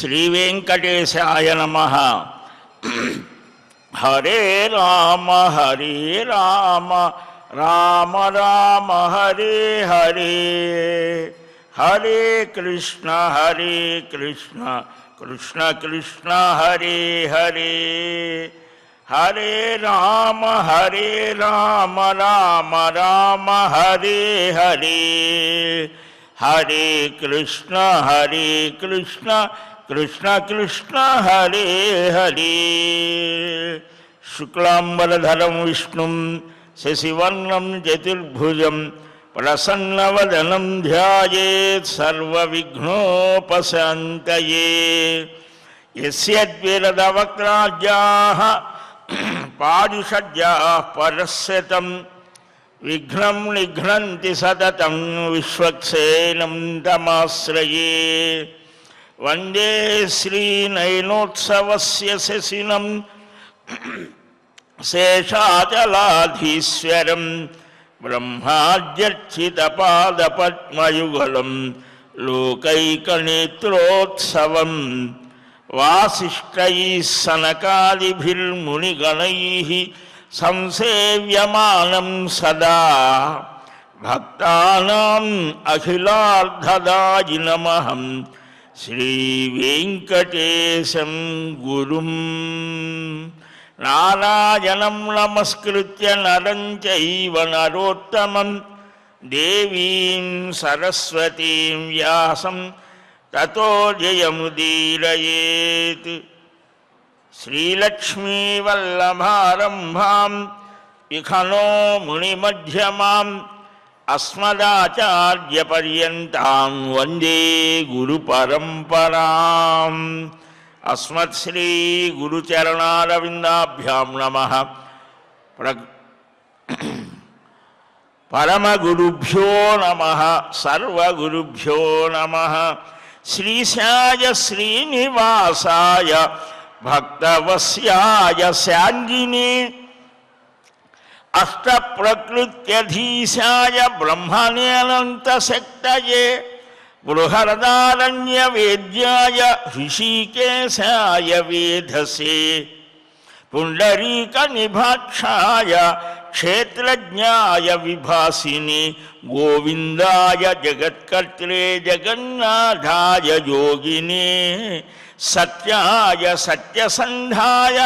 శ్రీవేంకటేశాయ నమః. హరే రామ హరే రామ రామ రామ హరే హరే, హరే కృష్ణ కృష్ణ కృష్ణ హరే హరే, హరే రామ రామ రామ హరే హరే, హరే కృష్ణ కృష్ణ కృష్ణ హరే హరే. శుక్లాంబరధరం విష్ణుం శశివర్ణం చతుర్భుజం ప్రసన్నవదనం ధ్యాయేత్ సర్వవిఘ్నోపశాంతయే. యస్యద్విరదవక్త్రాజ్యాః పారిషడ్యాః పరస్యతం విఘ్నం నిఘ్నంతి సతతం విశ్వక్సేనం తమాశ్రయే. వందే శ్రీనయనోత్సవస్య శశినం శేషాచలాధీశ్వరం బ్రహ్మాద్యర్చితపాదపద్మయుగళం లోకైకనేత్రోత్సవం. వాసిష్ఠైః సనకాదిభిర్మునిగణైః సంసేవ్యమానం సదా భక్తానాం అఖిలార్ధదాయినమహం శ్రీవేంకటేశం గురుం. నారాయణం నమస్కృత్య నరం చైవ నరోత్తమం దేవీం సరస్వతీం వ్యాసం తతో జయముదీరయేత్. శ్రీలక్ష్మీవల్లభారంభాం విఖనో మునిమధ్యమాం అస్మదాచార్యపర్యంతాం వందే గురుపరంపరాం. అస్మత్శ్రీ గురుచరణారవిందాభ్యాం నమః. పరమగురుభ్యో నమః, సర్వగురుభ్యో నమః. శ్రీశాయ శ్రీనివాసాయ భక్తవస్యాయ శాంగినే అష్టప్రకృత్యధీశాయ బ్రహ్మణేనంతశక్తయే బృహదారణ్యవేద్యాయ హృషీకేశాయ వేధసే పుండరీకనిభాక్షాయ క్షేత్రజ్ఞాయ విభాసిని గోవిందాయ జగత్కర్త్రే జగన్నాథాయ యోగినే సత్యాయ సత్యసంధాయ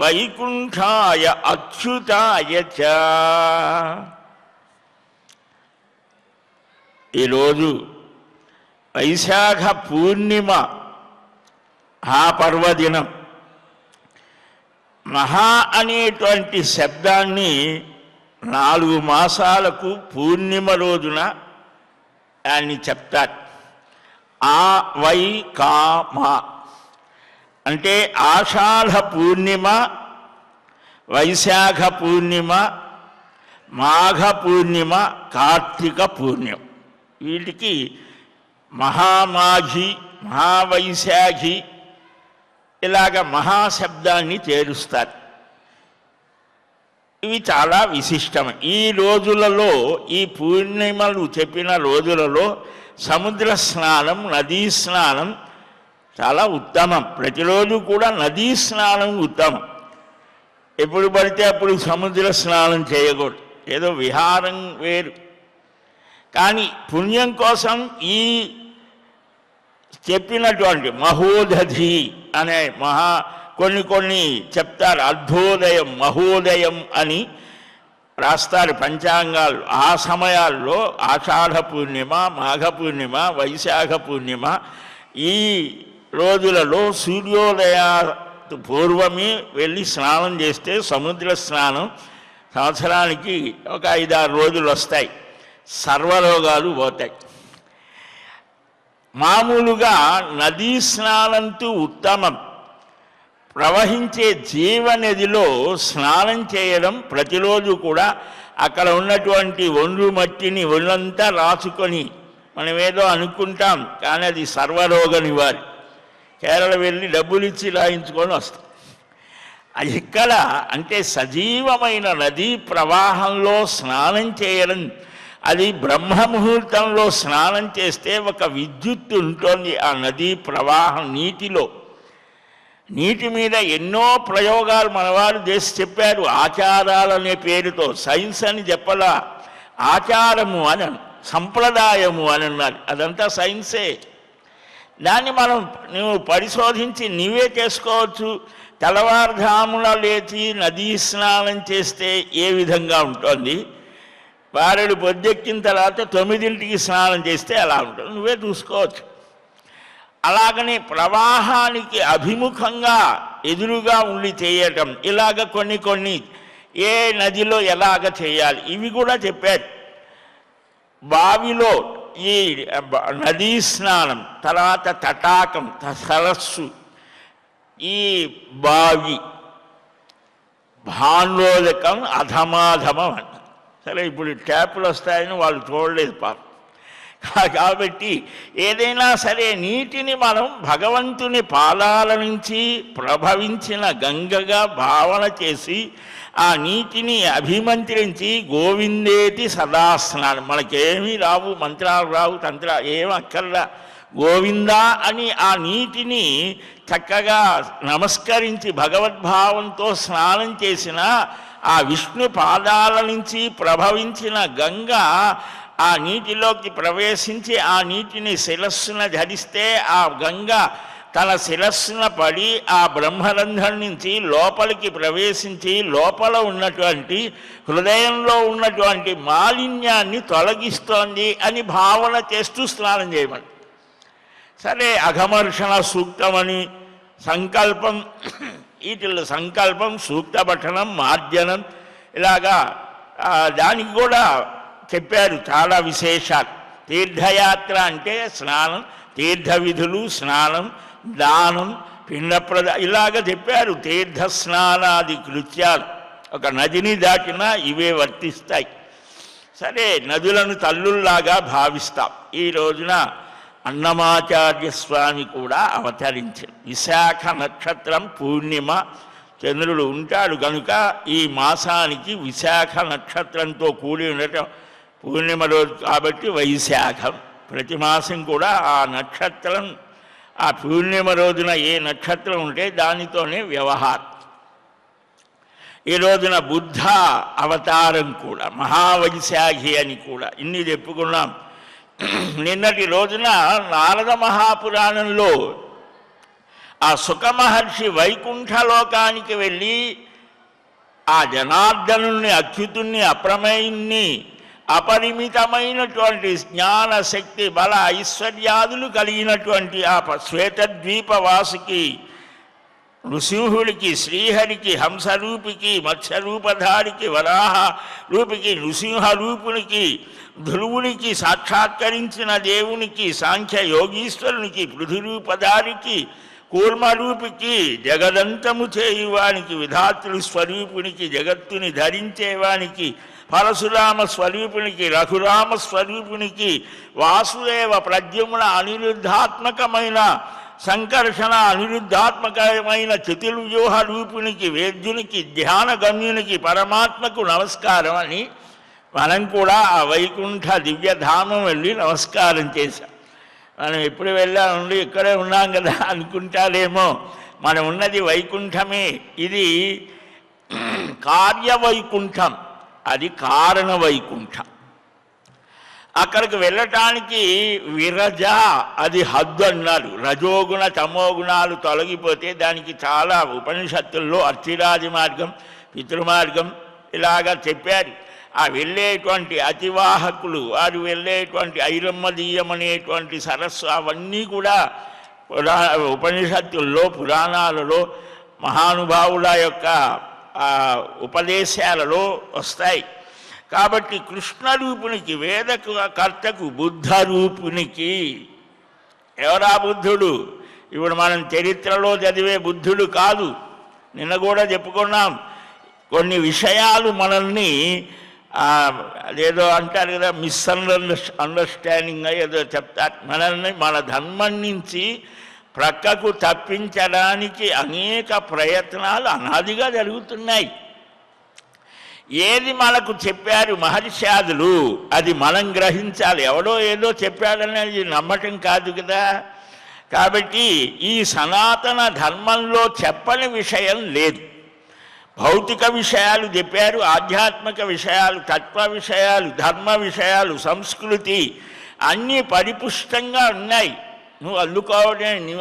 వైకుంఠాయ అచ్యుతాయ చ. ఈరోజు వైశాఖ పూర్ణిమ ఆ పర్వదినం. మహా అనేటువంటి శబ్దాన్ని 4 మాసాలకు పూర్ణిమ రోజున దాన్ని చెప్తారు. ఆ వై కా మా అంటే ఆషాఢ పూర్ణిమ, వైశాఖ పూర్ణిమ, మాఘ పూర్ణిమ, కార్తీక పూర్ణిమ. వీటికి మహామాఘి, మహావైశాఖి ఇలాగ మహాశబ్దాన్ని చేరుస్తారు. ఇవి చాలా విశిష్టం. ఈ రోజులలో, ఈ పూర్ణిమలు చెప్పిన రోజులలో సముద్ర స్నానం, నదీ స్నానం చాలా ఉత్తమం. ప్రతిరోజు కూడా నదీ స్నానం ఉత్తమం. ఎప్పుడు పడితే అప్పుడు సముద్ర స్నానం చేయకూడదు. ఏదో విహారం వేరు. కానీ పుణ్యం కోసం ఈ చెప్పినటువంటి మహోదధి అనే కొన్ని చెప్తారు. అర్ధోదయం, మహోదయం అని రాస్తారు పంచాంగాలు. ఆ సమయాల్లో ఆషాఢ పూర్ణిమ, మాఘ పూర్ణిమ, వైశాఖ పూర్ణిమ ఈ రోజులలో సూర్యోదయ పూర్వమే వెళ్ళి స్నానం చేస్తే సముద్ర స్నానం సంవత్సరానికి ఒక 5-6 రోజులు వస్తాయి. సర్వరోగాలు పోతాయి. మామూలుగా నదీ స్నానంతో ఉత్తమం. ప్రవహించే జీవనదిలో స్నానం చేయడం ప్రతిరోజు కూడా అక్కడ ఉన్నటువంటి ఒండ్రు మట్టిని ఒళ్ళంతా రాసుకొని మనం ఏదో అనుకుంటాం, కానీ అది సర్వరోగ నివారి. కేరళ వెళ్ళి డబ్బులు ఇచ్చి రాయించుకొని వస్తాం. అది ఇక్కడ అంటే సజీవమైన నదీ ప్రవాహంలో స్నానం చేయడం అది బ్రహ్మముహూర్తంలో స్నానం చేస్తే ఒక విద్యుత్తు ఉంటుంది ఆ నదీ ప్రవాహం నీటిలో. నీటి మీద ఎన్నో ప్రయోగాలు మనవారు చేసి చెప్పారు. ఆచారాలనే పేరుతో, సైన్స్ అని చెప్పలా, ఆచారము అని సంప్రదాయము అని అన్నారు. అదంతా సైన్సే. దాన్ని నువ్వు పరిశోధించి నీవే చేసుకోవచ్చు. తెల్లవారుజామున లేచి నదీ స్నానం చేస్తే ఏ విధంగా ఉంటుంది, వారుడు పొద్దెక్కిన తర్వాత 9ంటికి స్నానం చేస్తే ఎలా ఉంటుంది, నువ్వే చూసుకోవచ్చు. అలాగనే ప్రవాహానికి అభిముఖంగా ఎదురుగా ఉండి చేయటం, ఇలాగ కొన్ని ఏ నదిలో ఎలాగ చేయాలి ఇవి కూడా చెప్పారు. బావిలో ఈ నదీ స్నానం, తర్వాత తటాకం, సరస్సు, ఈ బావి, భాండోదకం, అధమాధమం అంట. సరే, ఇప్పుడు ట్యాపులు వస్తాయని వాళ్ళు చూడలేదు పాపం. కాబట్టి ఏదైనా సరే నీటిని మనం భగవంతుని పాదాల నుంచి ప్రభవించిన గంగగా భావన చేసి ఆ నీటిని అభిమంత్రించి గోవిందేతి సదా స్నానం. మనకేమీ రావు, మంత్రాలు రావు, తంత్రాలు ఏమి అక్కర్లా, గోవిందా అని ఆ నీటిని చక్కగా నమస్కరించి భగవద్భావంతో స్నానం చేసిన ఆ విష్ణు పాదాల నుంచి ప్రభవించిన గంగ ఆ నీటిలోకి ప్రవేశించి ఆ నీటిని శిరస్సున ధరిస్తే ఆ గంగ తన శిరస్సున పడి ఆ బ్రహ్మరంధ్రం నుంచి లోపలికి ప్రవేశించి లోపల ఉన్నటువంటి హృదయంలో ఉన్నటువంటి మాలిన్యాన్ని తొలగిస్తోంది అని భావన చేస్తూ స్నానం చేయమని. సరే, అఘమర్షణ సూక్తమని సంకల్పం, వీటిల్లో సంకల్పం, సూక్త పఠనం, మార్జనం, ఇలాగా దానికి కూడా చెప్పారు చాలా విశేషాలు. తీర్థయాత్ర అంటే స్నానం, తీర్థ విధులు, స్నానం, దానం, ఇలాగ చెప్పారు. తీర్థ స్నానాది కృత్యాలు ఒక నదిని దాటినా ఇవే వర్తిస్తాయి. సరే, నదులను తల్లుల్లాగా భావిస్తాం. ఈ రోజున అన్నమాచార్య స్వామి కూడా అవతరించారు. విశాఖ నక్షత్రం పూర్ణిమ, చంద్రుడు ఉంటాడు కనుక ఈ మాసానికి విశాఖ నక్షత్రంతో కూడి ఉండటం పూర్ణిమ రోజు కాబట్టి వైశాఖం. ప్రతి మాసం కూడా ఆ నక్షత్రం, ఆ పూర్ణిమ రోజున ఏ నక్షత్రం ఉంటే దానితోనే వ్యవహారం. ఈ రోజున బుద్ధ అవతారం కూడా, మహావైశాఖి అని కూడా ఇన్ని చెప్పుకున్నాం. నిన్నటి రోజున నారద మహాపురాణంలో ఆ సుఖమహర్షి వైకుంఠలోకానికి వెళ్ళి ఆ జనార్దనుని, అచ్యుతుణ్ణి, అప్రమేయుణ్ణి, అపరిమితమైనటువంటి జ్ఞాన శక్తి బల ఐశ్వర్యాదులు కలిగినటువంటి ఆ శ్వేతద్వీపవాసికి, నృసింహుడికి, శ్రీహరికి, హంసరూపికి, మత్స్యరూపధారికి, వరాహ రూపికి, నృసింహరూపునికి, ధ్రువునికి, సాక్షాత్కరించిన దేవునికి, సాంఖ్య యోగీశ్వరునికి, పృథురూపధారికి, కూర్మరూపికి, జగదంతము చేయువానికి, విధాతృ స్వరూపునికి, జగత్తుని ధరించేవానికి, పరశురామ స్వరూపునికి, రఘురామ స్వరూపునికి, వాసుదేవ ప్రద్యుమ్న అనిరుద్ధాత్మకమైన, సంకర్షణ అనిరుద్ధాత్మకమైన చతుర్వ్యూహ రూపునికి, వేద్యునికి, ధ్యానగమ్యునికి, పరమాత్మకు నమస్కారం అని మనం కూడా ఆ వైకుంఠ దివ్యధామం వెళ్ళి నమస్కారం చేశాం. మనం ఎప్పుడు వెళ్ళామండి, ఇక్కడే ఉన్నాం కదా అనుకుంటారేమో. మనం ఉన్నది వైకుంఠమే. ఇది కార్యవైకుంఠం, అది కారణ వైకుంఠం. అక్కడికి వెళ్ళటానికి విరజ, అది హద్దు అన్నారు. రజోగుణ తమోగుణాలు తొలగిపోతే దానికి చాలా ఉపనిషత్తుల్లో అర్చిరాజ మార్గం, పితృమార్గం ఇలాగా చెప్పారు. ఆ వెళ్ళేటువంటి అతివాహకులు, వారు వెళ్ళేటువంటి ఐరమ్మదీయం అనేటువంటి సరస్సు, అవన్నీ కూడా ఉపనిషత్తుల్లో, పురాణాలలో, మహానుభావుల యొక్క ఉపదేశాలలో వస్తాయి. కాబట్టి కృష్ణరూపునికి, వేదకర్తకు, బుద్ధరూపునికి, ఎవరా బుద్ధుడు? ఇప్పుడు మనం చరిత్రలో చదివే బుద్ధుడు కాదు. నిన్న కూడా చెప్పుకున్నాం. కొన్ని విషయాలు మనల్ని అదేదో అంటారు కదా, అండర్స్టాండింగ్ ఏదో చెప్తారు. మనల్ని మన ధర్మం నుంచి ప్రక్కకు తప్పించడానికి అనేక ప్రయత్నాలు అనాదిగా జరుగుతున్నాయి. ఏది మనకు చెప్పారు మహర్షాదులు అది మనం గ్రహించాలి. ఎవడో ఏదో చెప్పాడనేది నమ్మటం కాదు కదా. కాబట్టి ఈ సనాతన ధర్మంలో చెప్పని విషయం లేదు. భౌతిక విషయాలు చెప్పారు, ఆధ్యాత్మిక విషయాలు, తత్వ విషయాలు, ధర్మ విషయాలు, సంస్కృతి అన్నీ పరిపుష్టంగా ఉన్నాయి. నువ్వు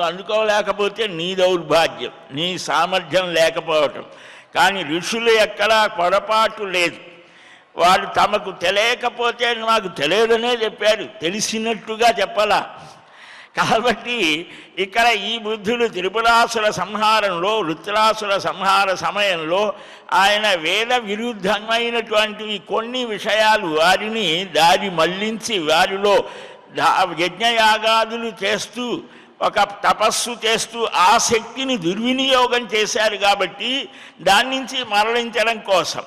అందుకోలేకపోతే నీ దౌర్భాగ్యం, నీ సామర్థ్యం లేకపోవటం. కానీ ఋషులు ఎక్కడా పొరపాటు లేదు. వారు తమకు తెలియకపోతే మాకు తెలియదనే చెప్పారు, తెలిసినట్టుగా చెప్పాలా. కాబట్టి ఇక్కడ ఈ బుద్ధుడు త్రిపురాసుర సంహారంలో, వృత్రాసుర సంహార సమయంలో ఆయన వేద విరుద్ధమైనటువంటివి కొన్ని విషయాలు వారిని దారి మళ్లించి వారిలో యజ్ఞయాగాదులు చేస్తూ ఒక తపస్సు చేస్తూ ఆ శక్తిని దుర్వినియోగం చేశారు. కాబట్టి దాని నుంచి మరలించడం కోసం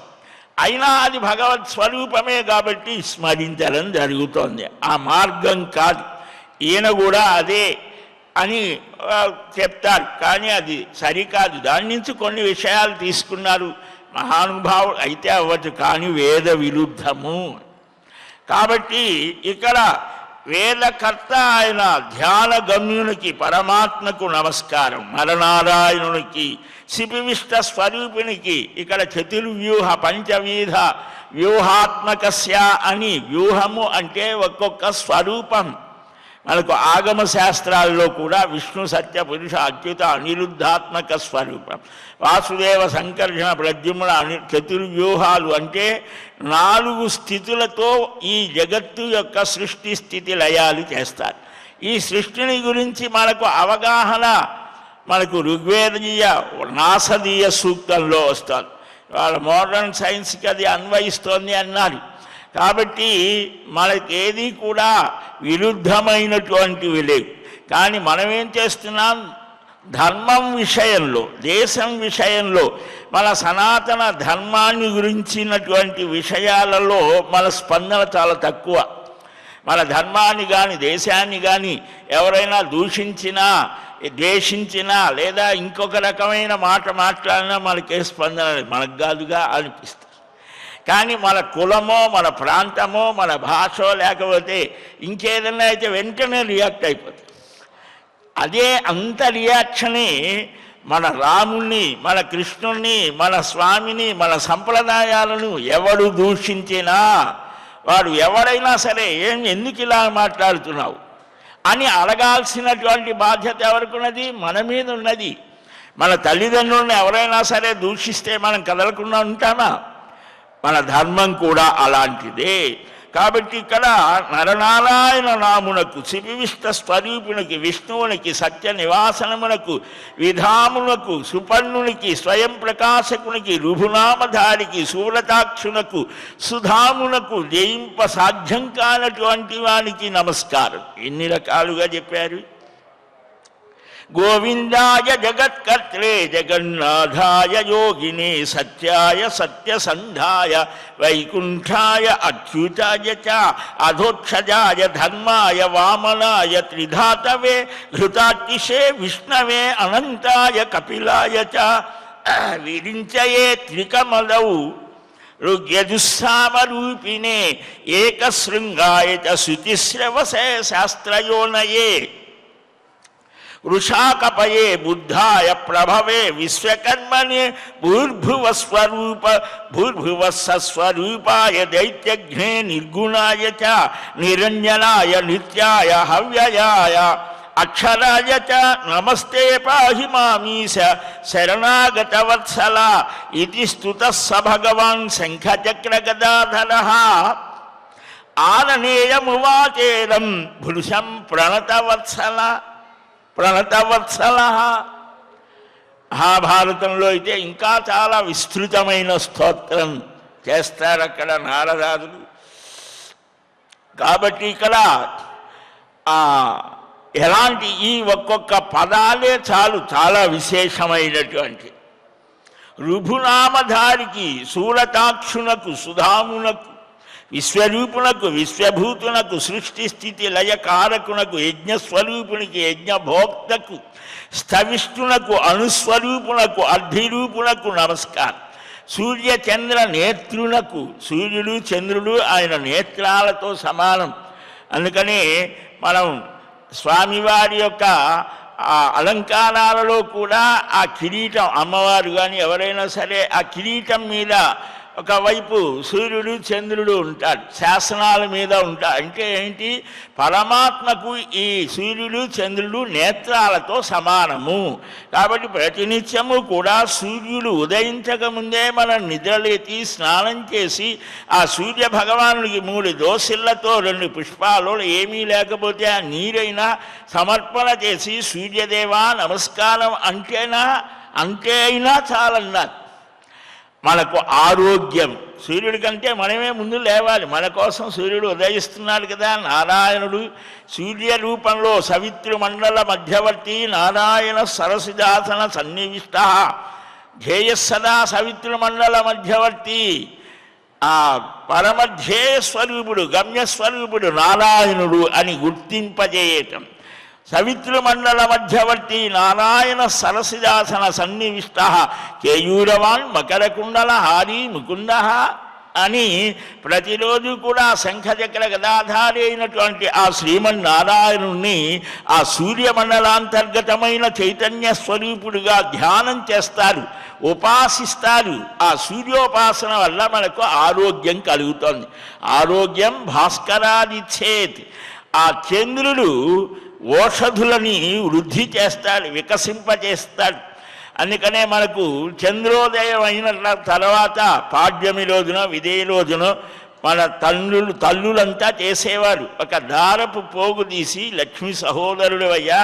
అయినా అది భగవత్ స్వరూపమే కాబట్టి స్మరించడం జరుగుతోంది. ఆ మార్గం కాదు. ఈయన కూడా అదే అని చెప్తారు, కానీ అది సరికాదు. దాని నుంచి కొన్ని విషయాలు తీసుకున్నారు మహానుభావుడు. అయితే అవ్వచ్చు, కానీ వేద విరుద్ధము. కాబట్టి ఇక్కడ వేదకర్త ఆయన ధ్యాన గమ్యునికి పరమాత్మకు నమస్కారం, నరనారాయణునికి శిపివిష్ట స్వరూపునికి. ఇక్కడ చతుర్వ్యూహ పంచవీధ వ్యూహాత్మకస్య అని, వ్యూహము అంటే ఒక్కొక్క స్వరూపం. మనకు ఆగమ శాస్త్రాల్లో కూడా విష్ణు సత్య పురుష అచ్యుత అనిరుద్ధాత్మక స్వరూపం, వాసుదేవ సంకర్షణ ప్రద్యుమ్న చతుర్వ్యూహాలు అంటే 4 స్థితులతో ఈ జగత్తు యొక్క సృష్టి స్థితి లయాలు చేస్తారు. ఈ సృష్టిని గురించి మనకు అవగాహన మనకు ఋగ్వేదీయ నాసదీయ సూక్తంలో వస్తుంది. వాళ్ళ మోడర్న్ సైన్స్కి అది అన్వయిస్తోంది అన్నారు. కాబట్టి మనకేది కూడా విరుద్ధమైనటువంటివి లేవు. కానీ మనమేం చేస్తున్నాం, ధర్మం విషయంలో, దేశం విషయంలో, మన సనాతన ధర్మాన్ని గురించినటువంటి విషయాలలో మన స్పందన చాలా తక్కువ. మన ధర్మాన్ని కానీ దేశాన్ని కానీ ఎవరైనా దూషించినా, ద్వేషించినా లేదా ఇంకొక రకమైన మాట మాట్లాడినా మనకే స్పందన మనకు కాదుగా అనిపిస్తుంది. కానీ మన కులమో, మన ప్రాంతమో, మన భాషో లేకపోతే ఇంకేదన్నా అయితే వెంటనే రియాక్ట్ అయిపోతుంది. అదే అంత రియాక్షనే మన రాముణ్ణి, మన కృష్ణుణ్ణి, మన స్వామిని, మన సంప్రదాయాలను ఎవడు దూషించినా వాడు ఎవడైనా సరే ఎందుకు ఇలా మాట్లాడుతున్నావు అని అడగాల్సినటువంటి బాధ్యత ఎవరికున్నది? మన మీద ఉన్నది. మన తల్లిదండ్రులను ఎవరైనా సరే దూషిస్తే మనం కదలకుండా ఉంటామా? మన ధర్మం కూడా అలాంటిదే. కాబట్టి ఇక్కడ నరనారాయణ నామునకు శిపివిష్ట స్వరూపునికి విష్ణువునికి సత్య నివాసనమునకు విధామునకు సుపర్ణునికి స్వయం ప్రకాశకునికి రుభునామధారికి శూలతాక్షునకు సుధామునకు జయింప సాధ్యం కానటువంటి వానికి నమస్కారం. ఎన్ని రకాలుగా చెప్పారు. గోవిందాయ జగత్కర్త్రే జగన్నాథాయ యోగినే సత్యాయ సత్యసంధాయ వైకుంఠాయ అచ్యుతాయ చ అధోక్షజాయ ధర్మాయ వామనాయ త్రిధాతవే ఘృతాతిశే విష్ణవే అనంతాయ కపిలాయ చ విరించయే త్రికమలౌ ఋగ్యజుస్సామరూపిణే ఏకశృంగాయ చ శుచిశ్రవసే శాస్త్రయోనయే వృషాకపయే బుద్ధాయ ప్రభవే విశ్వకర్మణే భూర్భువస్వరూపాయ దైత్యఘ్నే నిర్గుణాయ చ నిరంజనాయ నిత్యాయ హవ్యయాయ అక్షరాయ చ నమస్తే పాహి మామీశ శరణాగతవత్సల ఇది స్తుతః స భగవాన్ శంఖచక్రగదాధరః. ఆననేయమువాచేరం భృశం ప్రణతవత్సల. మహాభారతంలో అయితే ఇంకా చాలా విస్తృతమైన స్తోత్రం చేస్తారు అక్కడ నారదాదులు. కాబట్టి ఇక్కడ ఎలాంటి ఈ ఒక్కొక్క పదాలే చాలు చాలా విశేషమైనటువంటి. రుభునామధారికి శూలతాక్షునకు సుధామునకు విశ్వరూపునకు విశ్వభూతునకు సృష్టి స్థితి లయకారకునకు యజ్ఞస్వరూపునికి యజ్ఞభోక్తకు స్థవిష్ఠునకు అణుస్వరూపునకు అర్ధిరూపునకు నమస్కారం. సూర్యచంద్ర నేత్రులకు, సూర్యుడు చంద్రుడు ఆయన నేత్రాలతో సమానం. అందుకని మనం స్వామివారి యొక్క ఆ అలంకారాలలో కూడా ఆ కిరీటం, అమ్మవారు కానీ ఎవరైనా సరే ఆ కిరీటం మీద ఒకవైపు సూర్యుడు చంద్రుడు ఉంటాడు, శాసనాల మీద ఉంటాడు. అంటే ఏంటి? పరమాత్మకు ఈ సూర్యుడు చంద్రుడు నేత్రాలతో సమానము. కాబట్టి ప్రతినిత్యము కూడా సూర్యుడు ఉదయించకముందే మనం నిద్రలేచి స్నానం చేసి ఆ సూర్య భగవానుడికి 3 దోసిళ్లతో 2 పుష్పాలు ఏమీ లేకపోతే ఆ నీరైనా సమర్పణ చేసి సూర్యదేవా నమస్కారం అంతే అయినా చాలన్నారు. మనకు ఆరోగ్యం, సూర్యుడి కంటే మనమే ముందు లేవాలి. మన కోసం సూర్యుడు ఉదయిస్తున్నాడు కదా. నారాయణుడు సూర్య రూపంలో సవితృ మండల మధ్యవర్తి నారాయణ సరసిదాసన సన్నివిష్ట ధ్యేయస్సదా సవితృ మండల మధ్యవర్తి. ఆ పరమధ్యేయ స్వరూపుడు, గమ్యస్వరూపుడు నారాయణుడు అని గుర్తింపజేయటం. సవితృ మండల మధ్యవర్తి నారాయణ సరసిదాసన సన్నివిష్ట కేయూరవాన్ మకరకుండల హారీ ముకుంద అని ప్రతిరోజు కూడా శంఖచక్ర గదాధారి అయినటువంటి ఆ శ్రీమన్నారాయణుణ్ణి ఆ సూర్యమండలాంతర్గతమైన చైతన్య స్వరూపుడుగా ధ్యానం చేస్తారు, ఉపాసిస్తారు. ఆ సూర్యోపాసన వల్ల మనకు ఆరోగ్యం కలుగుతుంది. ఆరోగ్యం భాస్కరాదిచ్చేత్. ఆ చంద్రుడు ఓషధులని వృద్ధి చేస్తాడు, వికసింపచేస్తాడు. అందుకనే మనకు చంద్రోదయం అయిన తర్వాత పాడ్యమి రోజున విదేయ రోజున మన తల్లులంతా చేసేవారు. ఒక దారపు పోగు తీసి లక్ష్మీ సహోదరుడు అయ్యా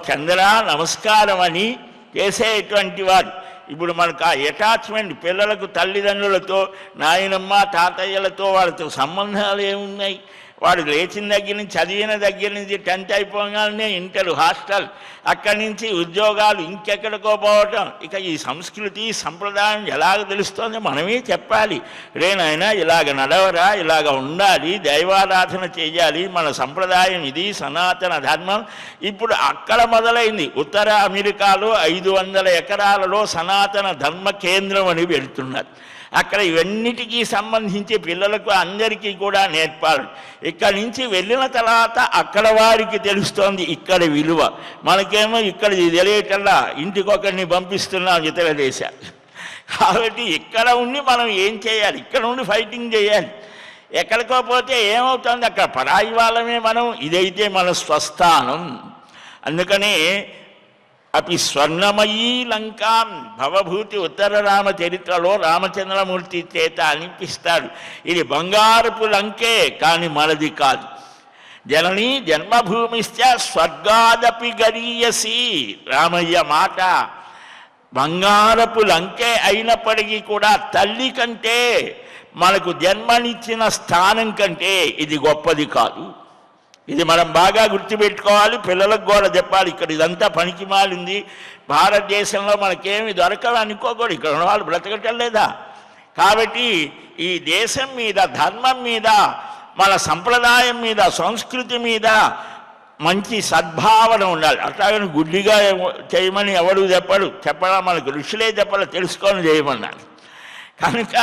చంద్ర నమస్కారం అని చేసేటువంటి వారు. ఇప్పుడు మనకు ఆ అటాచ్మెంట్ పిల్లలకు తల్లిదండ్రులతో, నాయనమ్మ తాతయ్యలతో వాళ్ళతో సంబంధాలు ఏమున్నాయి? వాడు లేచిన దగ్గర నుంచి, చదివిన దగ్గర నుంచి 10th అయిపోగానే ఇంటర్ హాస్టల్, అక్కడి నుంచి ఉద్యోగాలు, ఇంకెక్కడికో పోవటం. ఇక ఈ సంస్కృతి సంప్రదాయం ఎలాగ తెలుస్తోంది? మనమే చెప్పాలి. రేనైనా ఇలాగ నడవరా, ఇలాగ ఉండాలి, దైవారాధన చేయాలి, మన సంప్రదాయం ఇది, సనాతన ధర్మం. ఇప్పుడు అక్కడ మొదలైంది. ఉత్తర అమెరికాలో 500 ఎకరాలలో సనాతన ధర్మ కేంద్రం అని పెడుతున్నారు. అక్కడ ఇవన్నిటికీ సంబంధించి పిల్లలకు అందరికీ కూడా నేర్పాలి. ఇక్కడి నుంచి వెళ్ళిన తర్వాత అక్కడ వారికి తెలుస్తోంది ఇక్కడ విలువ. మనకేమో ఇక్కడ తెలియటల్లా ఇంటికొకరిని పంపిస్తున్నాం ఇతర దేశాలు. కాబట్టి ఇక్కడ ఉండి మనం ఏం చేయాలి? ఇక్కడ ఉండి ఫైటింగ్ చేయాలి. ఎక్కడికో పోతే ఏమవుతుంది? అక్కడ పరాయి వాళ్ళమే మనం. ఇదైతే మన స్వస్థానం. అందుకనే అపి స్వర్ణమయీ లంకాం భవభూతి ఉత్తర రామచరిత్రలో రామచంద్రమూర్తి చేత అనిపిస్తాడు. ఇది బంగారపు లంకే, కానీ మనది కాదు. జననీ జన్మభూమిశ్చ స్వర్గాదపి గరీయసి. రామయ్య మాట. బంగారపు లంకే అయినప్పటికీ కూడా తల్లి కంటే, మనకు జన్మనిచ్చిన స్థానం కంటే ఇది గొప్పది కాదు. ఇది మనం బాగా గుర్తుపెట్టుకోవాలి. పిల్లలకు కూడా చెప్పాలి. ఇక్కడ ఇదంతా పనికి మాలింది, భారతదేశంలో మనకేమి దొరకదు అనుకోకూడదు. ఇక్కడ ఉన్న వాళ్ళు బ్రతకటం లేదా? కాబట్టి ఈ దేశం మీద, ధర్మం మీద, మన సంప్రదాయం మీద, సంస్కృతి మీద మంచి సద్భావన ఉండాలి. అట్లాగని గుడ్డిగా చేయమని ఎవడు చెప్పడం మనకు ఋషులే చెప్పాలి, తెలుసుకొని చేయమన్నారు. కనుక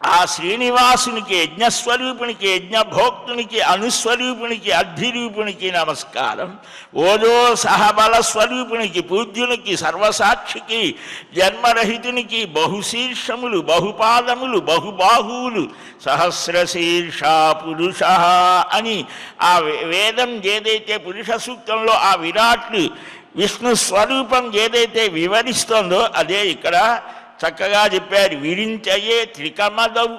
ఆ శ్రీనివాసునికి, యజ్ఞస్వరూపునికి, యజ్ఞభోక్తునికి, అనుస్వరూపునికి, అర్ధిరూపునికి నమస్కారం. ఓజో సహబల స్వరూపునికి, పూజ్యునికి, సర్వసాక్షికి, జన్మరహితునికి, బహుశీర్షములు, బహుపాదములు, బహుబాహువులు, సహస్రశీర్ష పురుష అని ఆ వేదం ఏదైతే పురుష సూక్తంలో ఆ విరాట్లు విష్ణు స్వరూపం ఏదైతే వివరిస్తోందో అదే ఇక్కడ చక్కగా చెప్పారు. విరించయే త్రికమదవు.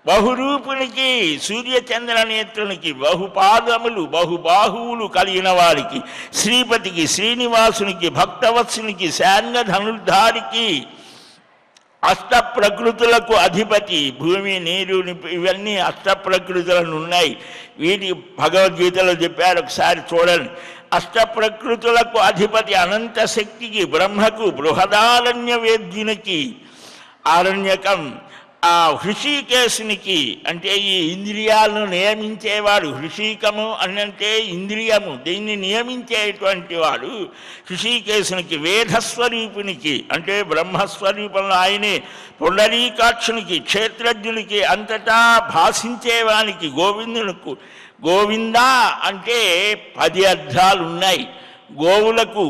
బహురూపునికి, సూర్యచంద్ర నేత్రునికి, బహుపాదములు, బహుబాహువులు కలిగిన వారికి, శ్రీపతికి, శ్రీనివాసునికి, భక్తవత్సునికి, శాంగ ధనుర్ధారికి, అష్ట ప్రకృతులకు అధిపతి. భూమి, నీరు, ఇవన్నీ అష్ట ప్రకృతులను ఉన్నాయి. వీటి భగవద్గీతలో చెప్పారు, ఒకసారి చూడండి. అష్ట ప్రకృతులకు అధిపతి అనంత శక్తికి, బ్రహ్మకు, బృహదారణ్య వేద్యునికి, ఆరణ్యకం ఆ హృషికేశునికి అంటే ఈ ఇంద్రియాలను నియమించేవాడు, హృషికము అని అంటే ఇంద్రియము, దీన్ని నియమించేటువంటి వాడు హృషికేశునికి, వేదస్వరూపునికి అంటే బ్రహ్మస్వరూపంలో ఆయనే, పుండరీకాక్షునికి, క్షేత్రజ్ఞునికి, అంతటా భాషించేవానికి, గోవిందునికి. గోవింద అంటే 10 అర్థాలు ఉన్నాయి. గోవులకు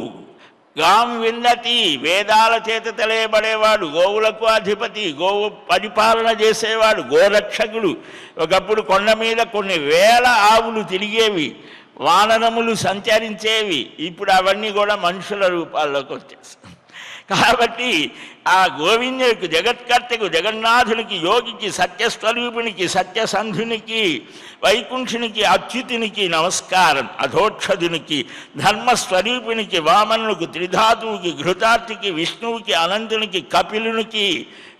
గాం విందతి, వేదాల చేత తెలియబడేవాడు, గోవులకు అధిపతి, గోవు పరిపాలన చేసేవాడు, గోరక్షకుడు. ఒకప్పుడు కొండ మీద కొన్ని వేల ఆవులు తిరిగేవి, వానరములు సంచరించేవి. ఇప్పుడు అవన్నీ కూడా మనుషుల రూపాల్లోకి వచ్చేసాయి. కాబట్టి ఆ గోవిందుడికి, జగత్కర్తకు, జగన్నాథునికి, యోగికి, సత్యస్వరూపునికి, సత్యసంధునికి, వైకుంఠునికి, అచ్యుతునికి నమస్కారం. అధోక్షదునికి, ధర్మస్వరూపునికి, వామనునికి, త్రిధాతువుకి, ఘృతార్తికి, విష్ణువుకి, అనంతునికి, కపిలునికి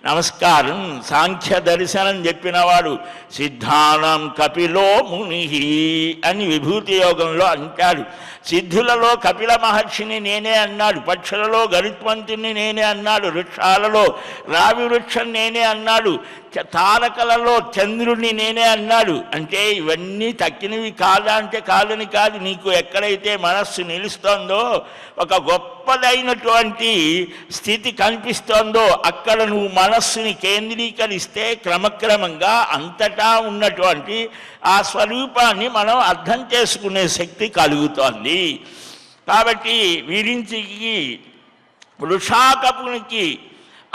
నమస్కారం. సాంఖ్య దర్శనం చెప్పినవాడు సిద్ధానం కపిలో ముని అని విభూతి యోగంలో అంటాడు. సిద్ధులలో కపిల మహర్షిని నేనే అన్నాడు, పక్షులలో గరుత్మంతుని నేనే అన్నాడు, వృక్షాలలో రావి వృక్షం నేనే అన్నాడు, తారకలలో చంద్రుడిని నేనే అన్నాడు. అంటే ఇవన్నీ తక్కినవి కాదా అంటే కాదని కాదు. నీకు ఎక్కడైతే మనస్సు నిలుస్తోందో, ఒక గొప్పదైనటువంటి స్థితి కనిపిస్తోందో, అక్కడ నువ్వు మనస్సుని కేంద్రీకరిస్తే క్రమక్రమంగా అంతటా ఉన్నటువంటి ఆ స్వరూపాన్ని మనం అర్థం చేసుకునే శక్తి కలుగుతోంది. కాబట్టి విరించికి, వృషాకపునికి,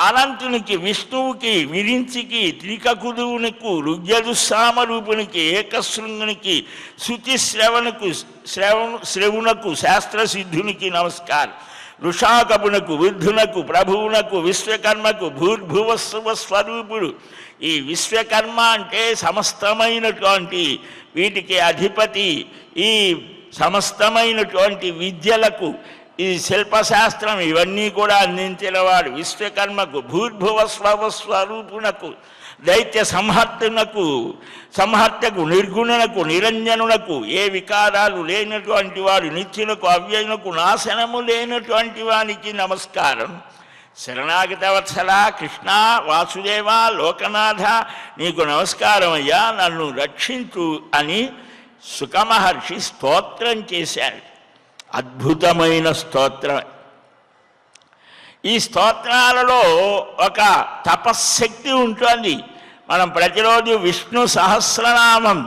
అనంతునికి, విష్ణువుకి, విరించికి, త్రికకుదువునకు, రుగ్యదుస్సామరూపునికి, ఏకశృంగునికి, శృతిశ్రవణకు, శ్రవునకు, శాస్త్రసిద్ధునికి నమస్కారం. వృషాకపునకు, బుద్ధునకు, ప్రభువునకు, విశ్వకర్మకు, భూర్భువస్వ స్వరూపుడు. ఈ విశ్వకర్మ అంటే సమస్తమైనటువంటి వీటికి అధిపతి. ఈ సమస్తమైనటువంటి విద్యలకు, ఈ శిల్పశాస్త్రం ఇవన్నీ కూడా అందించినవాడు విశ్వకర్మకు. భూర్భువ స్వరూపునకు, దైత్య సంహర్తకు, నిర్గుణునకు, నిరంజనునకు, ఏ వికారాలు లేనటువంటి వాడు, నిత్యునకు, అవ్యయునకు, నాశనము లేనటువంటి వానికి నమస్కారం. శరణాగత వత్సల కృష్ణ, వాసుదేవ, లోకనాథ, నీకు నమస్కారం అయ్యా, నన్ను రక్షించు అని సుఖమహర్షి స్తోత్రం చేశాడు. అద్భుతమైన స్తోత్రం. ఈ స్తోత్రాలలో ఒక తపశ్శక్తి ఉంటుంది. మనం ప్రతిరోజు విష్ణు సహస్రనామం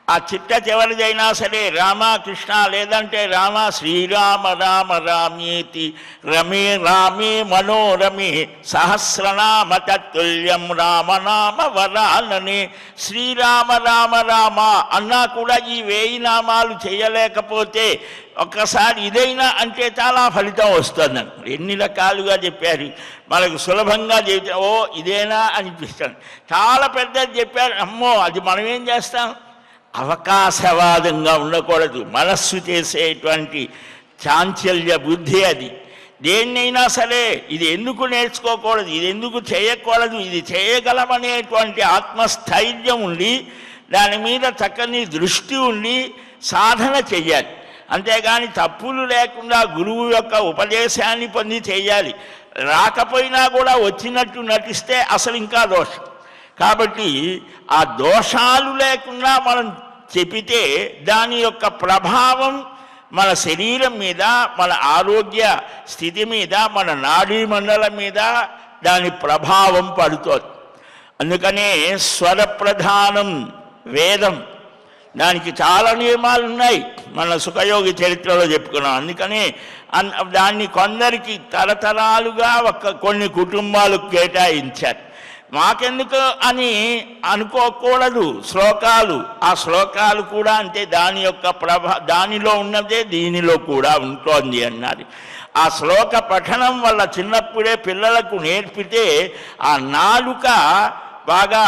ఆ చిట్ట చివరిదైనా సరే, రామకృష్ణ లేదంటే రామ శ్రీరామ రామ రామేతి రమే రామే మనోరమే సహస్రనామ తత్తుల్యం రామనామ వరాననే. శ్రీరామ రామ రామ అన్నా కూడా ఈ 1000 నామాలు చేయలేకపోతే ఒక్కసారి ఇదైనా అంటే చాలా ఫలితం వస్తుందని ఎన్ని రకాలుగా చెప్పారు. మనకు సులభంగా చెబితే ఓ ఇదేనా అనిపిస్తుంది. చాలా పెద్దది చెప్పారు, అమ్మో అది మనం ఏం చేస్తాం. అవకాశవాదంగా ఉండకూడదు. మనస్సు చేసేటువంటి చాంచల్య బుద్ధి అది. దేన్నైనా సరే ఇది ఎందుకు నేర్చుకోకూడదు, ఇది ఎందుకు చేయకూడదు, ఇది చేయగలమనేటువంటి ఆత్మస్థైర్యం ఉండి, దాని మీద చక్కని దృష్టి ఉండి సాధన చెయ్యాలి. అంతేగాని తప్పులు లేకుండా గురువు యొక్క ఉపదేశాన్ని పొంది చేయాలి. రాకపోయినా కూడా వచ్చినట్టు నటిస్తే అసలు ఇంకా దోషం. కాబట్టి ఆ దోషాలు లేకుండా మనం చెబితే దాని యొక్క ప్రభావం మన శరీరం మీద, మన ఆరోగ్య స్థితి మీద, మన నాడీ మండలం మీద దాని ప్రభావం పడుతుంది. అందుకనే స్వరప్రధానం వేదం. దానికి చాలా నియమాలు ఉన్నాయి, మన సుఖయోగి చరిత్రలో చెప్పుకున్నాం. అందుకని దాన్ని కొందరికి తరతరాలుగా కొన్ని కుటుంబాలకు కేటాయించారు. మాకెందుకు అని అనుకోకూడదు. శ్లోకాలు, ఆ శ్లోకాలు కూడా అంతే, దాని యొక్క దానిలో ఉన్నదే దీనిలో కూడా ఉంటుంది అన్నది. ఆ శ్లోక పఠనం వల్ల చిన్నప్పుడే పిల్లలకు నేర్పితే ఆ నాలుక బాగా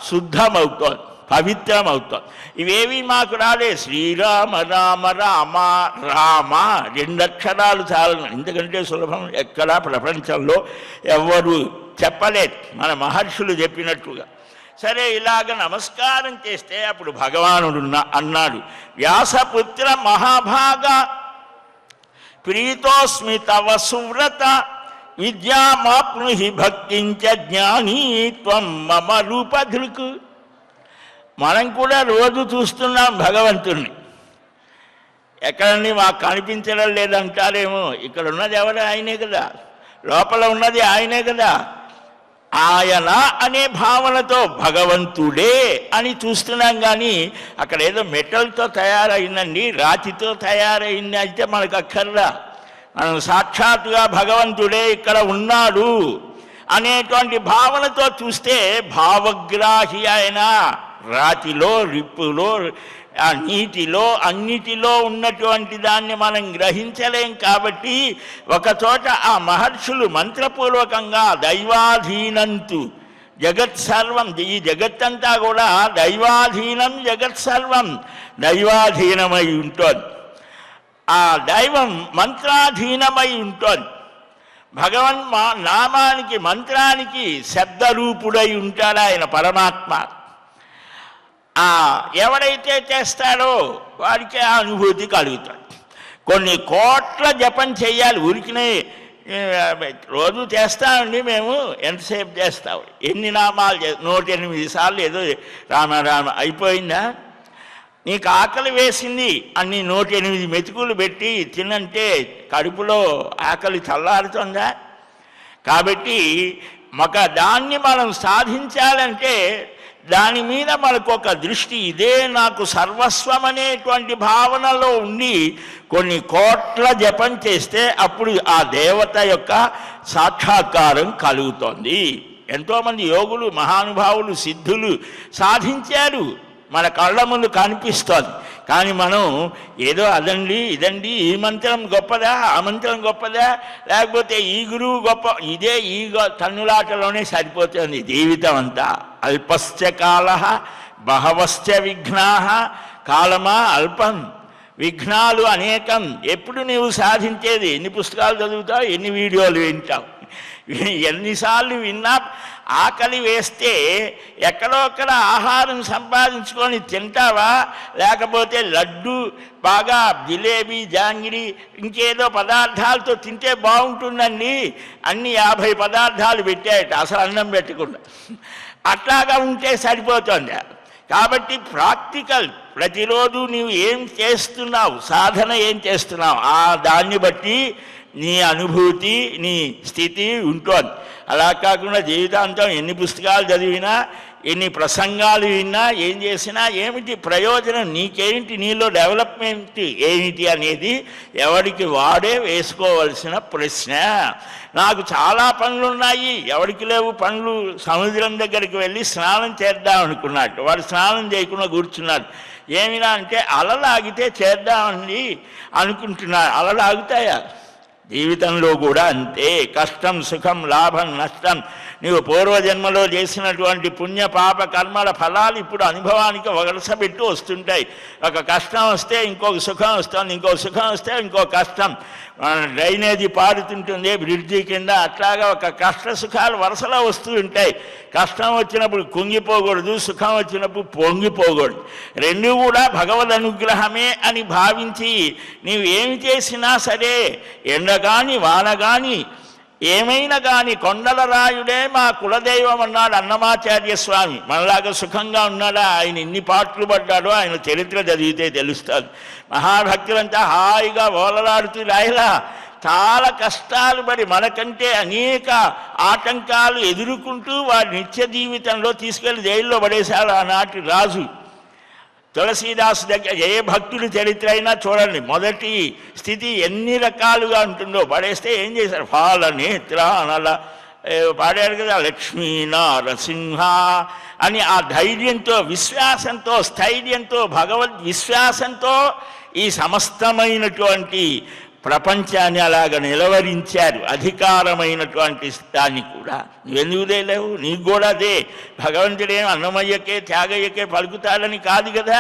శుద్ధమవుతోంది, పవిత్రమవుతోంది. ఇవేవి మాకు రాలే. శ్రీరామ రామ రామ రామ 2 అక్షరాలు చాలు. ఎందుకంటే సులభం ఎక్కడా ప్రపంచంలో ఎవ్వరు చెప్పలేదు, మన మహర్షులు చెప్పినట్లుగా. సరే, ఇలాగ నమస్కారం చేస్తే అప్పుడు భగవానుడు అన్నాడు, వ్యాసపుత్ర మహాభాగ ప్రీతోస్మి తవ సువ్రత విద్యామాప్నుహి భక్తించ జ్ఞానీ త్వం మమ రూపధృక్. మనం కూడా రోజు చూస్తున్నాం భగవంతుణ్ణి. ఎక్కడన్నీ మాకు కనిపించడం లేదంటారేమో, ఇక్కడ ఉన్నది ఎవరు? ఆయనే కదా, లోపల ఉన్నది ఆయనే కదా. ఆయన అనే భావనతో భగవంతుడే అని చూస్తున్నాం. కానీ అక్కడ ఏదో మెటల్తో తయారైందండి, రాతితో తయారైంది అయితే మనకు అక్కర్లా. మనం సాక్షాత్తుగా భగవంతుడే ఇక్కడ ఉన్నాడు అనేటువంటి భావనతో చూస్తే భావగ్రాహి ఆయన రాతిలో, రిప్పులో, ఆ నీటిలో, అన్నిటిలో ఉన్నటువంటి దాన్ని మనం గ్రహించలేం. కాబట్టి ఒకచోట ఆ మహర్షులు మంత్రపూర్వకంగా దైవాధీనంతు జగత్సర్వం, ఈ జగత్తంతా కూడా దైవాధీనం, జగత్సర్వం దైవాధీనమై ఉంటుంది. ఆ దైవం మంత్రాధీనమై ఉంటుంది. భగవన్ నామానికి, మంత్రానికి శబ్దరూపుడై ఉంటాడు ఆయన పరమాత్మ. ఎవడైతే చేస్తాడో వాడికి ఆ అనుభూతి కలుగుతుంది. కొన్ని కోట్ల జపం చేయాలి. ఊరికినే రోజు చేస్తామండి మేము. ఎంతసేపు చేస్తాం? ఎన్ని నామాలు 108 సార్లు ఏదో రామ రామ అయిపోయిందా? నీకు ఆకలి వేసింది అన్ని 108 మెతుకులు పెట్టి తినంటే కడుపులో ఆకలి చల్లారుతుందా? కాబట్టి దాన్ని మనం సాధించాలంటే దాని మీద మనకు ఒక దృష్టి, ఇదే నాకు సర్వస్వం అనేటువంటి భావనలో ఉండి కొన్ని కోట్ల జపం చేస్తే అప్పుడు ఆ దేవత యొక్క సాక్షాత్కారం కలుగుతుంది. ఎంతోమంది యోగులు, మహానుభావులు, సిద్ధులు సాధించారు, మన కళ్ళ ముందు కనిపిస్తుంది. కానీ మనం ఏదో అదండి ఇదండి, ఈ మంత్రం గొప్పదా, ఆ మంత్రం గొప్పదా, లేకపోతే ఈ గురువు గొప్ప, ఇదే ఈ తన్నులాటలోనే సరిపోతుంది జీవితం అంతా. అల్పశ్చ కాల బహవశ్చ విఘ్నా, కాలమా అల్పం, విఘ్నాలు అనేకం. ఎప్పుడు నీవు సాధించేది? ఎన్ని పుస్తకాలు చదువుతావు, ఎన్ని వీడియోలు వింటావు, ఎన్నిసార్లు విన్నా ఆకలి వేస్తే ఎక్కడో అక్కడ ఆహారం సంపాదించుకొని తింటావా? లేకపోతే లడ్డు, బాగా జిలేబీ, జాంగిరి, ఇంకేదో పదార్థాలతో తింటే బాగుంటుందండి. అన్ని 50 పదార్థాలు పెట్టాయట అసలు అన్నం పెట్టకుండా. అట్లాగా ఉంటే సరిపోతుంది. కాబట్టి ప్రాక్టికల్, ప్రతిరోజు నీవు ఏం చేస్తున్నావు, సాధన ఏం చేస్తున్నావు, దాన్ని బట్టి నీ అనుభూతి, నీ స్థితి ఉంటుంది. అలా కాకుండా జీవితాంతం ఎన్ని పుస్తకాలు చదివినా, ఎన్ని ప్రసంగాలు విన్నా, ఏం చేసినా ఏమిటి ప్రయోజనం? నీకేంటి, నీలో డెవలప్మెంట్ ఏమిటి అనేది ఎవరికి వాడే వేసుకోవలసిన ప్రశ్న. నాకు చాలా పనులు ఉన్నాయి, ఎవరికి లేవు పనులు? సముద్రం దగ్గరికి వెళ్ళి స్నానం చేద్దాం అనుకున్నాడు, వాడు స్నానం చేయకుండా కూర్చున్నాడు. ఏమినా అంటే అలలాగితే చేద్దామని అనుకుంటున్నాడు. అలలాగుతాయా? జీవితంలో కూడా అంతే. కష్టం, సుఖం, లాభం, నష్టం, నీవు పూర్వజన్మలో చేసినటువంటి పుణ్య పాప కర్మల ఫలాలు ఇప్పుడు అనుభవానికి వలసపెట్టి వస్తుంటాయి. ఒక కష్టం వస్తే ఇంకొక సుఖం వస్తుంది, ఇంకో సుఖం వస్తే ఇంకో కష్టం. డ్రైనేజీ పారుతుంటుంది బ్రిడ్జి కింద, అట్లాగా ఒక కష్ట సుఖాలు వరుసలో వస్తూ ఉంటాయి. కష్టం వచ్చినప్పుడు కుంగిపోకూడదు, సుఖం వచ్చినప్పుడు పొంగిపోకూడదు. రెండు కూడా భగవద్ అనుగ్రహమే అని భావించి నీవు ఏమి చేసినా సరే, ఎండ కానీ వాన కానీ ఏమైనా కానీ కొండల రాయుడే మా కులదైవం అన్నాడు అన్నమాచార్య స్వామి. మనలాగా సుఖంగా ఉన్నాడా? ఆయన ఎన్ని పాటలు పడ్డాడో ఆయన చరిత్ర చదివితే తెలుస్తుంది. మహాభక్తులంతా హాయిగా ఓలలాడుతూ రాయలా, చాలా కష్టాలు పడి మనకంటే అనేక ఆటంకాలు ఎదుర్కొంటూ వారి నిత్య జీవితంలో తీసుకెళ్లి జైల్లో పడేశారు ఆనాటి రాజు. తులసీదాసు దగ్గర ఏ భక్తుడి చరిత్ర అయినా చూడండి, మొదటి స్థితి ఎన్ని రకాలుగా ఉంటుందో. పడేస్తే ఏం చేశారు? ఫాల నేత్ర అనలా పాడారు కదా, లక్ష్మీ నారసింహ అని ఆ ధైర్యంతో, విశ్వాసంతో, స్థైర్యంతో, భగవద్ విశ్వాసంతో ఈ సమస్తమైనటువంటి ప్రపంచాన్ని అలాగ నిలవరించారు. అధికారమైనటువంటి దాన్ని కూడా నువ్వెందుకు లేవు? నీకు కూడా అదే. భగవంతుడేం అన్నమయ్యకే త్యాగయ్యకే పలుకుతాడని కాదు కదా.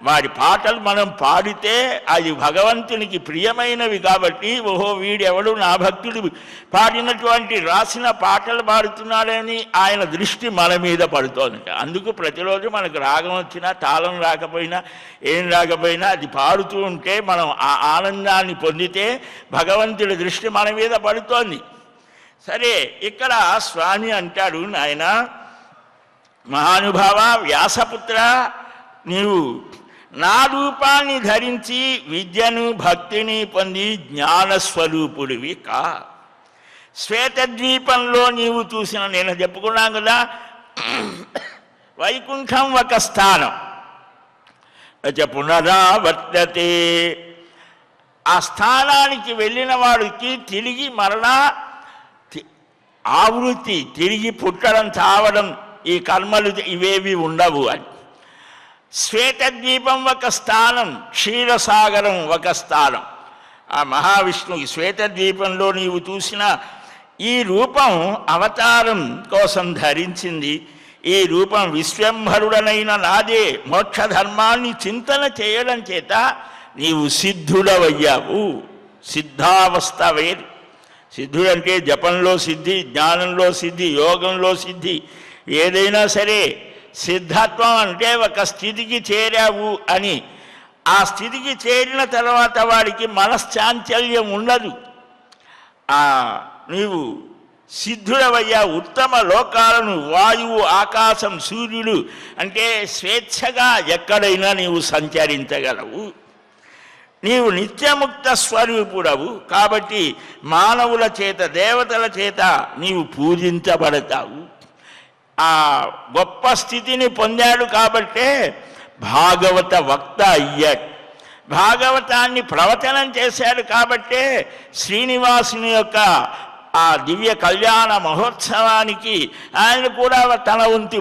వాడి పాటలు మనం పాడితే అది భగవంతునికి ప్రియమైనవి కాబట్టి, ఓహో వీడెవడు నా భక్తుడు పాడినటువంటి రాసిన పాటలు పాడుతున్నాడని ఆయన దృష్టి మన మీద పడుతోంది. అందుకు ప్రతిరోజు మనకు రాగం వచ్చినా, తాళం రాకపోయినా, ఏం రాకపోయినా అది పాడుతూ ఉంటే మనం ఆ ఆనందాన్ని పొందితే భగవంతుడి దృష్టి మన మీద పడుతోంది. సరే, ఇక్కడ స్వామి అంటాడు, నాయన మహానుభావ వ్యాసపుత్ర, నీవు నా రూపాన్ని ధరించి విద్యను భక్తిని పొంది జ్ఞానస్వరూపుడివి కా. శ్వేతద్వీపంలో నీవు చూసిన, నేను చెప్పుకున్నాం కదా, వైకుంఠం ఒక స్థానం, పునరావర్తతే. ఆ స్థానానికి వెళ్ళిన వాడికి తిరిగి మరలా ఆవృత్తి, తిరిగి పుట్టడం చావడం, ఈ కర్మలు ఇవేవి ఉండవు అని. శ్వేతద్వీపం ఒక స్థానం, క్షీరసాగరం ఒక స్థానం. ఆ మహావిష్ణువుకి శ్వేతద్వీపంలో నీవు చూసిన ఈ రూపం అవతారం కోసం ధరించింది. ఈ రూపం విశ్వంభరుడనైన నాదే మోక్షధర్మాన్ని చింతన చేయడం చేత నీవు సిద్ధుడవయ్యావు. సిద్ధావస్థ వేరు. సిద్ధుడంటే జపంలో సిద్ధి, జ్ఞానంలో సిద్ధి, యోగంలో సిద్ధి, ఏదైనా సరే. సిద్ధత్వం అంటే ఒక స్థితికి చేరావు అని. ఆ స్థితికి చేరిన తర్వాత వాడికి మనశ్చాంచల్యం ఉండదు. నీవు సిద్ధుడవయ్యా. ఉత్తమ లోకాలను, వాయువు, ఆకాశం, సూర్యుడు అంటే స్వేచ్ఛగా ఎక్కడైనా నీవు సంచరించగలవు. నీవు నిత్యముక్త స్వరూపుడవు కాబట్టి మానవుల చేత, దేవతల చేత నీవు పూజించబడతావు. ఆ గొప్ప స్థితిని పొందాడు కాబట్టే భాగవత వక్త అయ్యాడు. భాగవతాన్ని ప్రవచనం చేశాడు కాబట్టే శ్రీనివాసుని యొక్క ఆ దివ్య కళ్యాణ మహోత్సవానికి ఆయన కూడా తన వంతు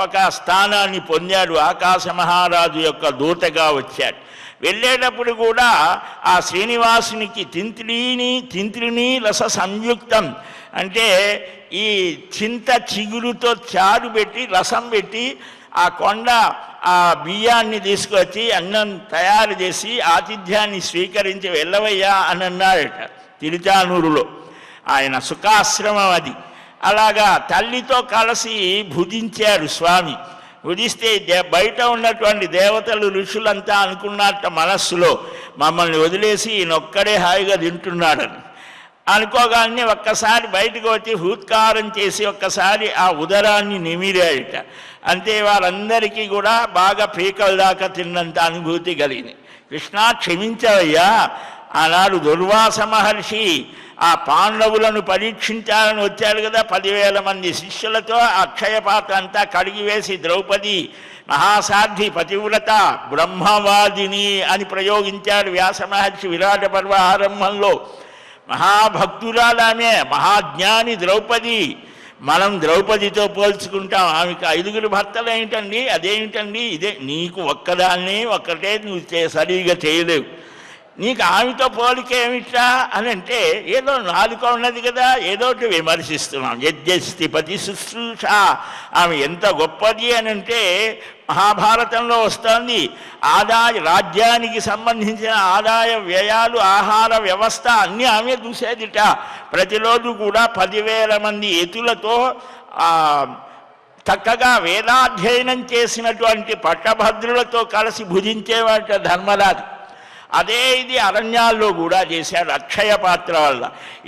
ఒక స్థానాన్ని పొందాడు. ఆకాశ మహారాజు యొక్క దూతగా వచ్చాడు. వెళ్ళేటప్పుడు కూడా ఆ శ్రీనివాసునికి తింత్రిని రస సంయుక్తం అంటే ఈ చింత చిగురుతో చారు పెట్టి, రసం పెట్టి, ఆ కొండ ఆ బియ్యాన్ని తీసుకొచ్చి అన్నం తయారు చేసి ఆతిథ్యాన్ని స్వీకరించి వెళ్ళవయ్యా అని అన్నాడట తిరుచానూరులో. ఆయన సుఖాశ్రమం అది. అలాగా తల్లితో కలిసి భుజించాడు స్వామి. భుజిస్తే బయట ఉన్నటువంటి దేవతలు, ఋషులంతా అనుకున్నట్ట మనస్సులో, మమ్మల్ని వదిలేసి ఈయనొక్కడే హాయిగా తింటున్నాడని అనుకోగానే ఒక్కసారి బయటకు వచ్చి హూత్కారం చేసి ఒక్కసారి ఆ ఉదరాన్ని నిమిరాడట. అంతే వారందరికీ కూడా బాగా పీకల దాకా తిన్నంత అనుభూతి కలిగింది. కృష్ణ క్షమించవయ్యా, ఆనాడు దుర్వాస మహర్షి ఆ పాండవులను పరీక్షించాలని వచ్చాడు కదా, 10,000 మంది శిష్యులతో అక్షయ పాత్ర అంతా కడిగివేసి ద్రౌపది మహాసాధ్వి, పతివ్రత, బ్రహ్మవాదిని అని ప్రయోగించాడు వ్యాస మహర్షి విరాట పర్వ ఆరంభంలో. మహాభక్తురాలామే, మహాజ్ఞాని ద్రౌపది. మనం ద్రౌపదితో పోల్చుకుంటాం. ఆమెకు 5 భర్తలు ఏంటండి, అదేమిటండి, ఇదే నీకు ఒక్కదాన్ని ఒక్కటే నువ్వు సరిగా చేయలేవు, నీకు ఆమెతో పోలిక ఏమిట్రా అని అంటే ఏదో నాలుక ఉన్నది కదా, ఏదోటి విమర్శిస్తున్నాం. యజ్ఞస్థిపతి శుశ్రూష, ఆమె ఎంత గొప్పది అని అంటే మహాభారతంలో వస్తోంది. రాజ్యానికి సంబంధించిన ఆదాయ వ్యయాలు, ఆహార వ్యవస్థ అన్నీ ఆమె చూసేదిట. ప్రతిరోజు కూడా 10,000 మంది ఎతులతో చక్కగా వేదాధ్యయనం చేసినటువంటి పట్టభద్రులతో కలిసి భుజించేవాట ధర్మరాజు. అదే ఇది అరణ్యాల్లో కూడా చేశాడు అక్షయ పాత్ర వల్ల.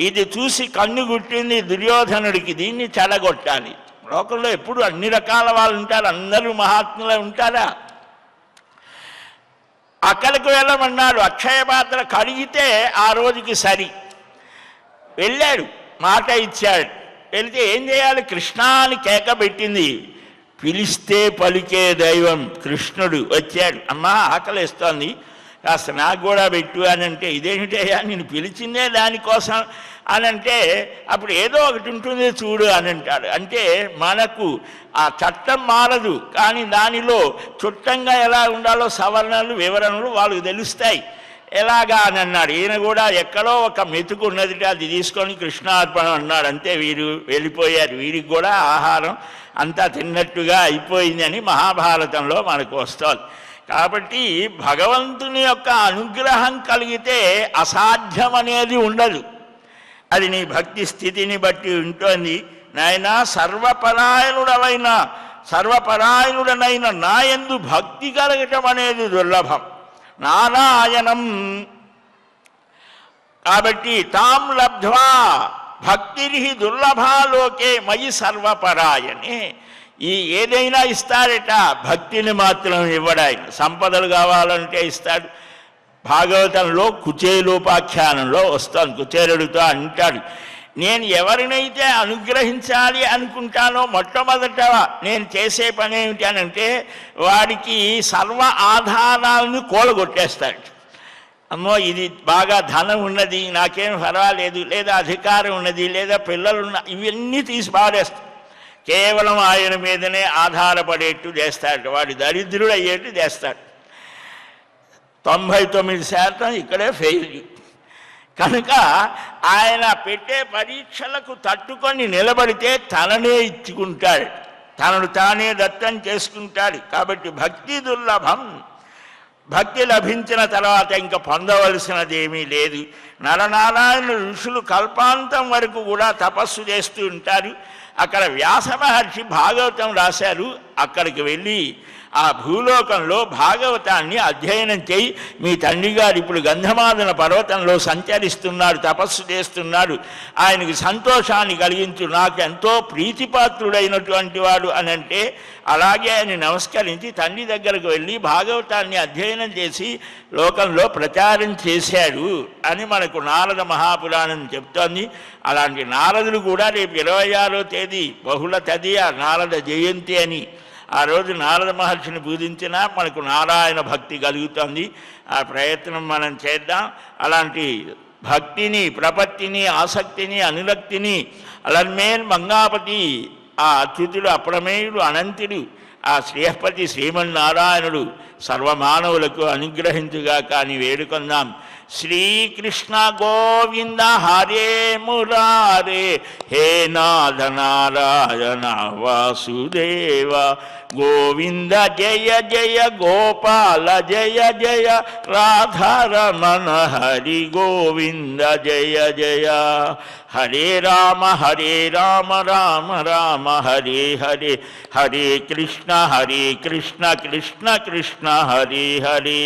ఇది చూసి కన్ను గుట్టింది దుర్యోధనుడికి, దీన్ని చెడగొట్టాలి. లోకంలో ఎప్పుడు అన్ని రకాల వాళ్ళు ఉంటారు, అందరూ మహాత్ములే ఉంటారా? అక్కడికి వెళ్ళమన్నాడు. అక్షయ పాత్ర కడిగితే ఆ రోజుకి సరి. వెళ్ళాడు, మాట ఇచ్చాడు. వెళితే ఏం చేయాలి? కృష్ణ అని కేక పెట్టింది. పిలిస్తే పలికే దైవం కృష్ణుడు వచ్చాడు. అమ్మా ఆకలిస్తోంది, కాస్త నాకు కూడా పెట్టు అని అంటే, ఇదేమిటయ్యా నేను పిలిచిందే దానికోసం అని అంటే, అప్పుడు ఏదో ఒకటి ఉంటుంది చూడు అని అంటాడు. అంటే మనకు ఆ చట్టం మారదు, కానీ దానిలో చుట్టంగా ఎలా ఉండాలో సవరణలు, వివరణలు వాళ్ళకు తెలుస్తాయి. ఎలాగా అని అన్నాడు. ఈయన కూడా ఎక్కడో ఒక మెతుకు ఉన్నది, అది తీసుకొని కృష్ణార్పణం అన్నాడు. అంతే, వీరు వెళ్ళిపోయారు. వీరికి కూడా ఆహారం అంతా తిన్నట్టుగా అయిపోయింది అని మహాభారతంలో మనకు వస్తుంది. కాబట్టి భగవంతుని యొక్క అనుగ్రహం కలిగితే అసాధ్యం అనేది ఉండదు. అది నీ భక్తి స్థితిని బట్టి ఉంటుంది. నాయన సర్వపరాయణుడనైన నాయందు భక్తి కలగటం అనేది దుర్లభం. నారాయణం కాబట్టి తాం లబ్ధ్వా భక్తిర్హి దుర్లభాలోకే మయి సర్వపరాయణే. ఈ ఏదైనా ఇస్తారట, భక్తిని మాత్రం ఇవ్వడాయన. సంపదలు కావాలంటే ఇస్తాడు. భాగవతంలో కుచేలోపాఖ్యానంలో వస్తాను, కుచేరుడితో అంటాడు, నేను ఎవరినైతే అనుగ్రహించాలి అనుకుంటానో మొట్టమొదట నేను చేసే పని ఏమిటి అనంటే వాడికి సర్వ ఆధారాలను కూలగొట్టేస్తాడు. అమ్మో ఇది బాగా ధనం ఉన్నది, నాకేం పర్వాలేదు, లేదా అధికారం ఉన్నది, లేదా పిల్లలున్న, ఇవన్నీ తీసి పాడేస్తాడు. కేవలం ఆయన మీదనే ఆధారపడేట్టు చేస్తాడు. వాడి దరిద్రుడు అయ్యేట్టు చేస్తాడు. 99% ఇక్కడే ఫెయిల్. కనుక ఆయన పెట్టే పరీక్షలకు తట్టుకొని నిలబడితే తననే ఇచ్చుకుంటాడు, తనను తానే దత్తం చేసుకుంటాడు. కాబట్టి భక్తి దుర్లభం. భక్తి లభించిన తర్వాత ఇంకా పొందవలసినది ఏమీ లేదు. నరనారాయణ ఋషులు కల్పాంతం వరకు కూడా తపస్సు చేస్తూ ఉంటారు. అక్కడ వ్యాస మహర్షి భాగవతం రాశారు. అక్కడికి వెళ్ళి ఆ భూలోకంలో భాగవతాన్ని అధ్యయనం చేయి. మీ తండ్రి గారు ఇప్పుడు గంధమాదన పర్వతంలో సంచరిస్తున్నాడు, తపస్సు చేస్తున్నాడు, ఆయనకి సంతోషాన్ని కలిగించు, నాకు ఎంతో ప్రీతిపాత్రుడైనటువంటి వాడు అని అంటే, అలాగే ఆయన నమస్కరించి తండ్రి దగ్గరకు వెళ్ళి భాగవతాన్ని అధ్యయనం చేసి లోకంలో ప్రచారం చేశాడు అని మనకు నారద మహాపురాణం చెప్తోంది. అలాంటి నారదులు కూడా రేపు 26వ తేదీ బహుళ తదియ నారద జయంతి అని, ఆ రోజు నారద మహర్షిని పూజించినా మనకు నారాయణ భక్తి కలుగుతుంది. ఆ ప్రయత్నం మనం చేద్దాం. అలాంటి భక్తిని, ప్రపత్తిని, ఆసక్తిని, అనురక్తిని అలర్మేల్ మంగాపతి, ఆ అచ్యుతుడు, అప్రమేయుడు, అనంతుడు, ఆ శ్రీహపతి శ్రీమన్నారాయణుడు సర్వమానవులకు అనుగ్రహించుగా కానీ వేడుకొందాం. శ్రీకృష్ణ గోవింద హరే మురారే, హే నాథ నారాయణ వాసుదేవ, గోవింద జయ జయ గోపాల జయ జయ, రాధారమణ హరి గోవింద జయ జయ. హరే రామ రామ రామ హరే హరే, హరే కృష్ణ కృష్ణ కృష్ణ హరే హరే.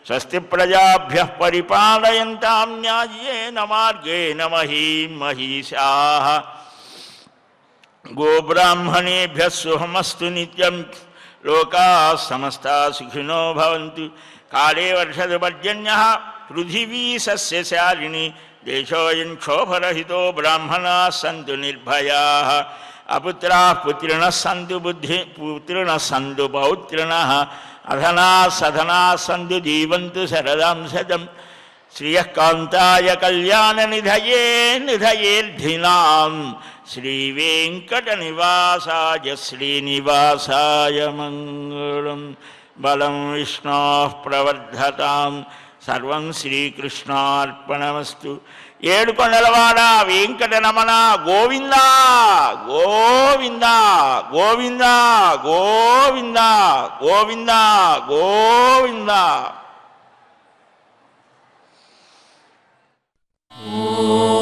స్వస్తి ప్రజాభ్యః పరిపాలయంతాం న్యాయేన మార్గేణ మహీం మహిషాః. గోబ్రాహ్మణేభ్యः శుభమస్తు నిత్యం. లోకాः సమస్తాः సుఖినో భవంతు. కాళే వర్షతు పర్జన్యः పృథివీ సస్యశాలిని. దేశోऽयं క్షోభరహితో బ్రాహ్మణాः సంతు నిర్భయాः. అపుత్రాः పుత్రిణः సంతు పుత్రిణः సంతు పౌత్రిణः. అధనా సధనా సంతు జీవంతు శరదాం శతం. శ్రియః కాంతాయ కళ్యాణ నిధయే నిధయేర్ధినాం. శ్రీవేంకట నివాసాయ శ్రీనివాసాయ మంగళం. బలం విష్ణోః ప్రవర్ధతాం. సర్వం శ్రీకృష్ణార్పణమస్తు. ఏడుకొండలవాడ వెంకటరమణ గోవింద గోవింద గోవింద గోవింద గోవింద గోవింద. ఓ